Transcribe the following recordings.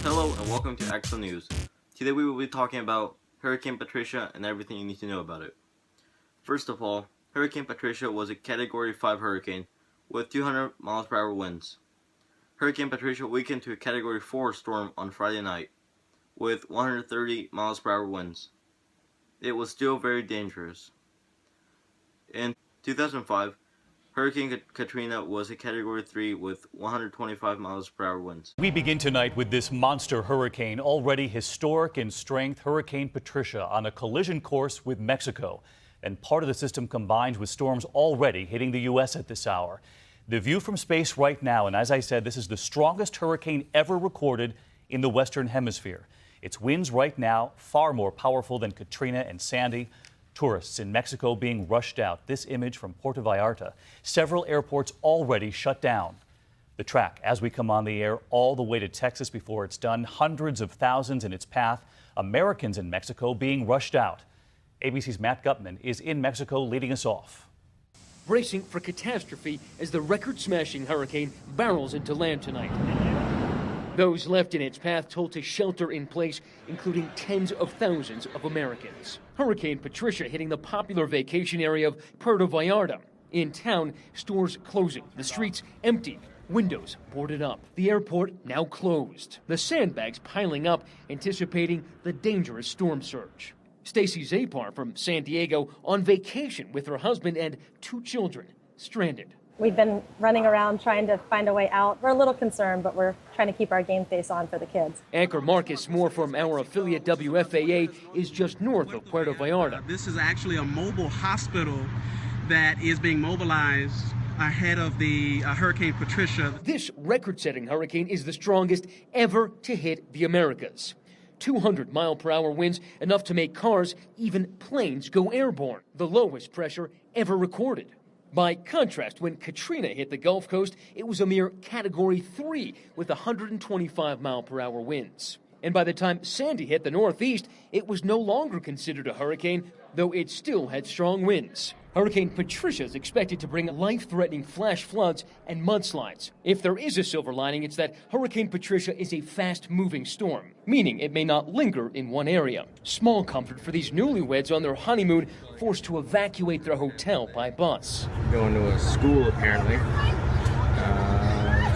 Hello and welcome to Axel News. Today we will be talking about Hurricane Patricia and everything you need to know about it. First of all, Hurricane Patricia was a Category 5 hurricane with 200 miles per hour winds. Hurricane Patricia weakened to a Category 4 storm on Friday night with 130 miles per hour winds. It was still very dangerous. In 2005, Hurricane Katrina was a Category 3 with 125 miles per hour winds. We begin tonight with this monster hurricane, already historic in strength, Hurricane Patricia, on a collision course with Mexico. And part of the system combines with storms already hitting the U.S. at this hour. The view from space right now, and as I said, this is the strongest hurricane ever recorded in the Western Hemisphere. Its winds right now far more powerful than Katrina and Sandy. Tourists in Mexico being rushed out. This image from Puerto Vallarta. Several airports already shut down. The track, as we come on the air, all the way to Texas before it's done. Hundreds of thousands in its path. Americans in Mexico being rushed out. ABC's Matt Gutman is in Mexico leading us off. Bracing for catastrophe as the record-smashing hurricane barrels into land tonight. Those left in its path told to shelter in place, including tens of thousands of Americans. Hurricane Patricia hitting the popular vacation area of Puerto Vallarta. In town, stores closing, the streets empty, windows boarded up. The airport now closed. The sandbags piling up, anticipating the dangerous storm surge. Stacy Zapar from San Diego on vacation with her husband and 2 children, stranded. We've been running around trying to find a way out. We're a little concerned, but we're trying to keep our game face on for the kids. Anchor Marcus Moore from our affiliate WFAA is just north of Puerto Vallarta. This is actually a mobile hospital that is being mobilized ahead of the Hurricane Patricia. This record-setting hurricane is the strongest ever to hit the Americas. 200-mile-per-hour winds, enough to make cars, even planes, go airborne. The lowest pressure ever recorded. By contrast, when Katrina hit the Gulf Coast, it was a mere Category 3 with 125-mile-per-hour winds. And by the time Sandy hit the Northeast, it was no longer considered a hurricane, though it still had strong winds. Hurricane Patricia is expected to bring life-threatening flash floods and mudslides. If there is a silver lining, it's that Hurricane Patricia is a fast-moving storm, meaning it may not linger in one area. Small comfort for these newlyweds on their honeymoon, forced to evacuate their hotel by bus. Going to a school, apparently.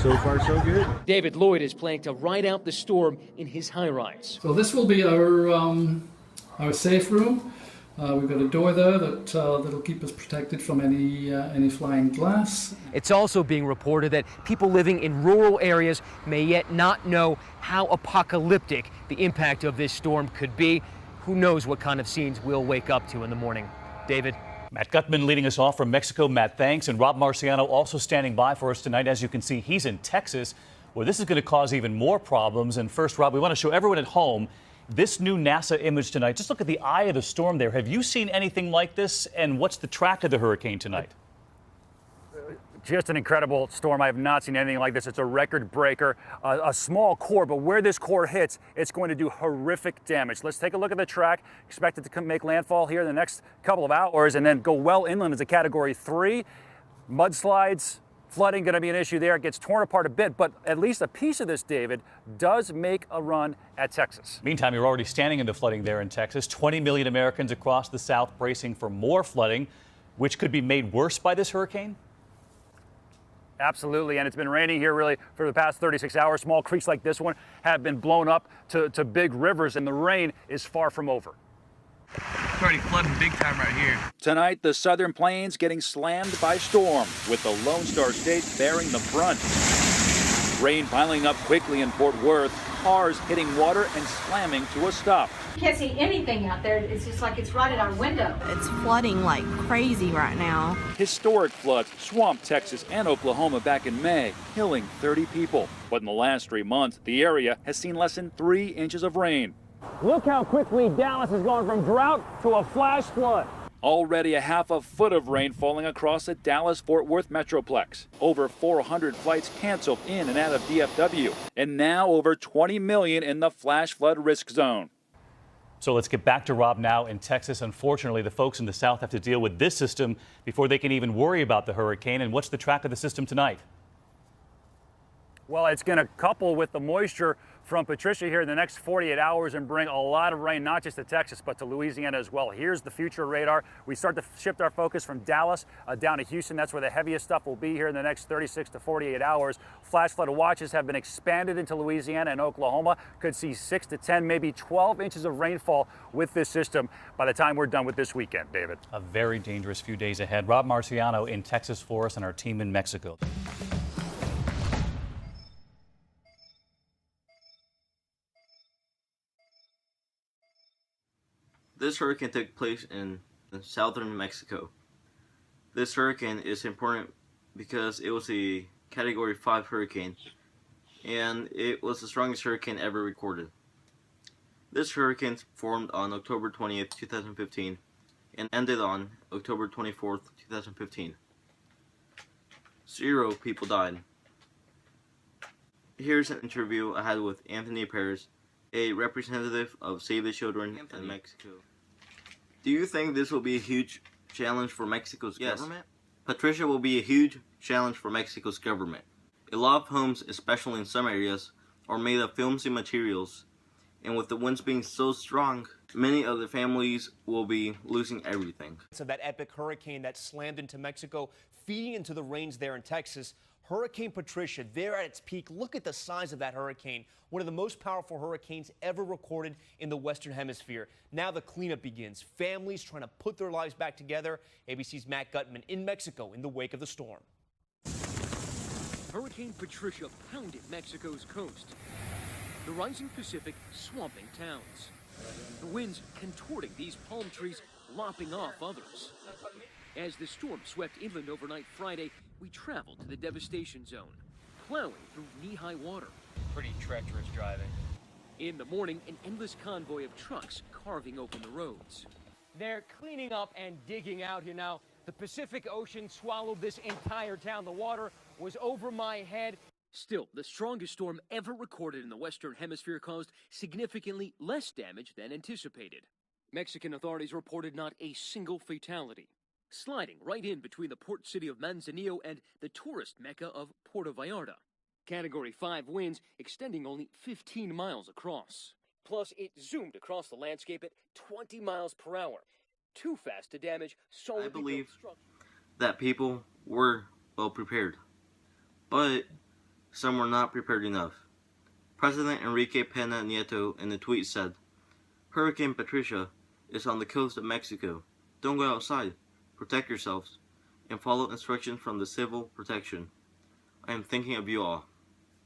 So far, so good. David Lloyd is planning to ride out the storm in his high-rise. So this will be our safe room. We've got a door there that'll keep us protected from any flying glass. It's also being reported that people living in rural areas may yet not know how apocalyptic the impact of this storm could be. Who knows what kind of scenes we'll wake up to in the morning. David? Matt Gutman leading us off from Mexico. Matt, thanks. And Rob Marciano also standing by for us tonight. As you can see, he's in Texas, where this is going to cause even more problems. And first, Rob, we want to show everyone at home this new NASA image tonight. Just look at the eye of the storm there. Have you seen anything like this? And what's the track of the hurricane tonight? Just an incredible storm. I have not seen anything like this. It's a record breaker, a small core, but where this core hits, it's going to do horrific damage. Let's take a look at the track. Expect it to make landfall here in the next couple of hours and then go well inland as a Category 3. Mudslides, flooding going to be an issue there. It gets torn apart a bit, but at least a piece of this, David, does make a run at Texas. Meantime, you're already standing in the flooding there in Texas. 20 million Americans across the South bracing for more flooding, which could be made worse by this hurricane. Absolutely, and it's been raining here really for the past 36 hours. Small creeks like this one have been blown up to big rivers, and the rain is far from over. It's already flooding big time right here. Tonight, the southern plains getting slammed by storm, with the Lone Star State bearing the brunt. Rain piling up quickly in Fort Worth, cars hitting water and slamming to a stop. You can't see anything out there. It's just like it's right at our window. It's flooding like crazy right now. Historic floods swamped Texas and Oklahoma back in May, killing 30 people. But in the last 3 months, the area has seen less than 3 inches of rain. Look how quickly Dallas has gone from drought to a flash flood. Already a half a foot of rain falling across the Dallas-Fort Worth Metroplex. Over 400 flights canceled in and out of DFW. And now over 20 million in the flash flood risk zone. So let's get back to Rob now in Texas. Unfortunately, the folks in the South have to deal with this system before they can even worry about the hurricane. And what's the track of the system tonight? Well, it's going to couple with the moisture from Patricia here in the next 48 hours and bring a lot of rain, not just to Texas, but to Louisiana as well. Here's the future radar. We start to shift our focus from Dallas down to Houston. That's where the heaviest stuff will be here in the next 36 to 48 hours. Flash flood watches have been expanded into Louisiana and Oklahoma. Could see 6 to 10, maybe 12 inches of rainfall with this system by the time we're done with this weekend, David. A very dangerous few days ahead. Rob Marciano in Texas for us and our team in Mexico. This hurricane took place in southern Mexico. This hurricane is important because it was a Category 5 hurricane, and it was the strongest hurricane ever recorded. This hurricane formed on October 20th, 2015, and ended on October 24th, 2015. 0 people died. Here's an interview I had with Anthony Perez, a representative of Save the Children in Mexico. Do you think this will be a huge challenge for Mexico's government? Patricia will be a huge challenge for Mexico's government. A lot of homes, especially in some areas, are made of flimsy materials, and with the winds being so strong, many of the families will be losing everything. So that epic hurricane that slammed into Mexico, feeding into the rains there in Texas. Hurricane Patricia, there at its peak. Look at the size of that hurricane. One of the most powerful hurricanes ever recorded in the Western Hemisphere. Now the cleanup begins. Families trying to put their lives back together. ABC's Matt Gutman in Mexico in the wake of the storm. Hurricane Patricia pounded Mexico's coast. The rising Pacific swamping towns. The winds contorting these palm trees, lopping off others. As the storm swept inland overnight Friday, we traveled to the devastation zone, plowing through knee-high water. Pretty treacherous driving. In the morning, an endless convoy of trucks carving open the roads. They're cleaning up and digging out here now. The Pacific Ocean swallowed this entire town. The water was over my head. Still, the strongest storm ever recorded in the Western Hemisphere caused significantly less damage than anticipated. Mexican authorities reported not a single fatality, sliding right in between the port city of Manzanillo and the tourist mecca of Puerto Vallarta. Category 5 winds extending only 15 miles across. Plus, it zoomed across the landscape at 20 miles per hour. Too fast to damage solidly built believe structures. that people were well prepared, but some were not prepared enough. President Enrique Pena Nieto in a tweet said, "Hurricane Patricia is on the coast of Mexico. Don't go outside. Protect yourselves and follow instructions from the Civil Protection. I am thinking of you all."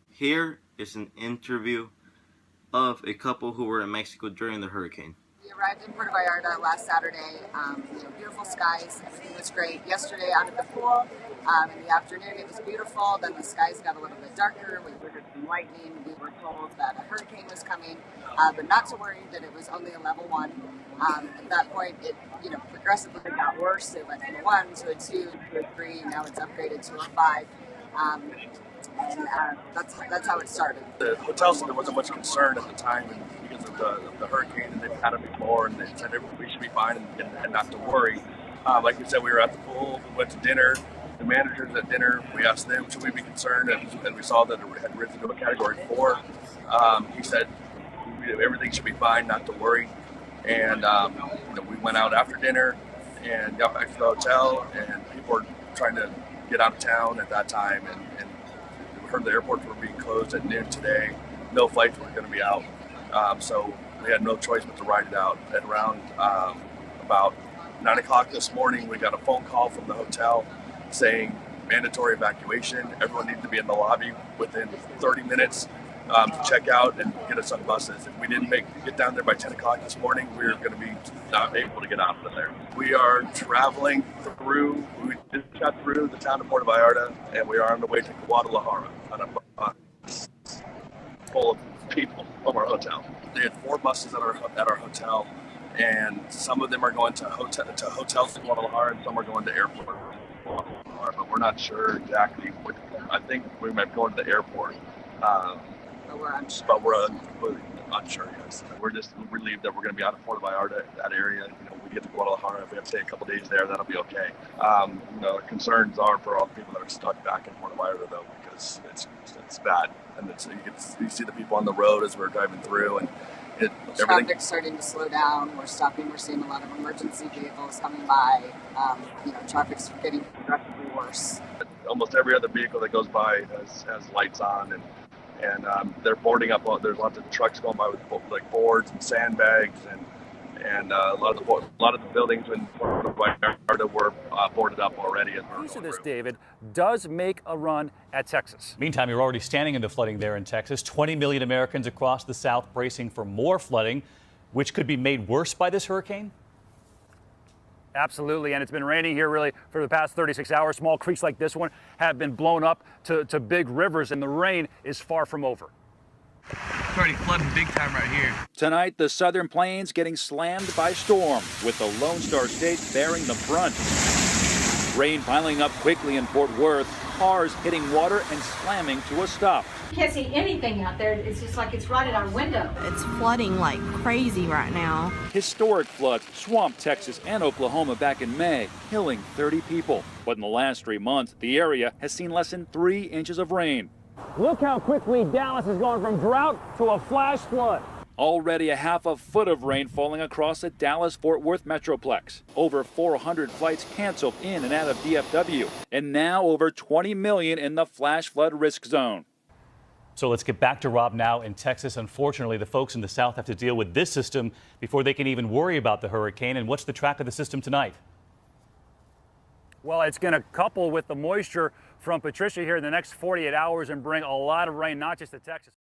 Here is an interview of a couple who were in Mexico during the hurricane. We arrived in Puerto Vallarta last Saturday. Beautiful skies, everything was great. Yesterday out at the pool, in the afternoon it was beautiful. Then the skies got a little bit darker. We heard some lightning. We were told that a hurricane was coming, but not to worry that it was only a level 1. At that point, it progressively got worse. It went from a 1 to a 2 to a 3. Now it's upgraded to a 5. That's how it started. The hotel said there wasn't much concern at the time because of the hurricane, and they've had it before, and they said we should be fine and not to worry. Like we said, we were at the pool, we went to dinner. The managers at dinner, we asked them, should we be concerned? And we saw that it had risen to a Category 4. He said everything should be fine, not to worry. And we went out after dinner and got back to the hotel, and people were trying to get out of town at that time, and we heard the airports were being closed at noon today. No flights were going to be out, so we had no choice but to ride it out. At around about 9 o'clock this morning, we got a phone call from the hotel saying mandatory evacuation. Everyone needed to be in the lobby within 30 minutes to check out and get us on buses. If we didn't get down there by 10 o'clock this morning, we were going to be not able to get out of there. We are traveling through, we just got through the town of Puerto Vallarta, and we are on the way to Guadalajara on a bus full of people from our hotel. They had 4 buses at our hotel, and some of them are going to hotels in Guadalajara, and some are going to airport. But we're not sure exactly which. I think we might be going to the airport. but we're unsure. But we're completely unsure, yes. We're just relieved that we're going to be out of Puerto Vallarta, that area. We get to Guadalajara. If we have to stay a couple days there, that'll be okay. Concerns are for all the people that are stuck back in Puerto Vallarta, though, because it's bad. And you see the people on the road as we're driving through, and traffic's starting to slow down. We're stopping. We're seeing a lot of emergency vehicles coming by. Traffic's getting progressively worse. Almost every other vehicle that goes by has lights on, and they're boarding up. There's lots of trucks going by with like boards and sandbags, and a lot of the buildings in Puerto Vallarta were boarded up already. A piece of this, David, does make a run at Texas. Meantime, you're already standing into flooding there in Texas. 20 million Americans across the South bracing for more flooding, which could be made worse by this hurricane. Absolutely, and it's been raining here really for the past 36 hours. Small creeks like this one have been blown up to big rivers, and the rain is far from over. It's already flooding big time right here. Tonight, the southern plains getting slammed by storm, with the Lone Star State bearing the brunt. Rain piling up quickly in Fort Worth, cars hitting water and slamming to a stop. You can't see anything out there. It's just like it's right at our window. It's flooding like crazy right now. Historic floods swamped Texas and Oklahoma back in May, killing 30 people. But in the last 3 months, the area has seen less than 3 inches of rain. Look how quickly Dallas has gone from drought to a flash flood. Already a half a foot of rain falling across the Dallas-Fort Worth Metroplex. Over 400 flights canceled in and out of DFW. And now over 20 million in the flash flood risk zone. So let's get back to Rob now in Texas. Unfortunately, the folks in the South have to deal with this system before they can even worry about the hurricane. And what's the track of the system tonight? Well, it's going to couple with the moisture from Patricia here in the next 48 hours and bring a lot of rain, not just to Texas.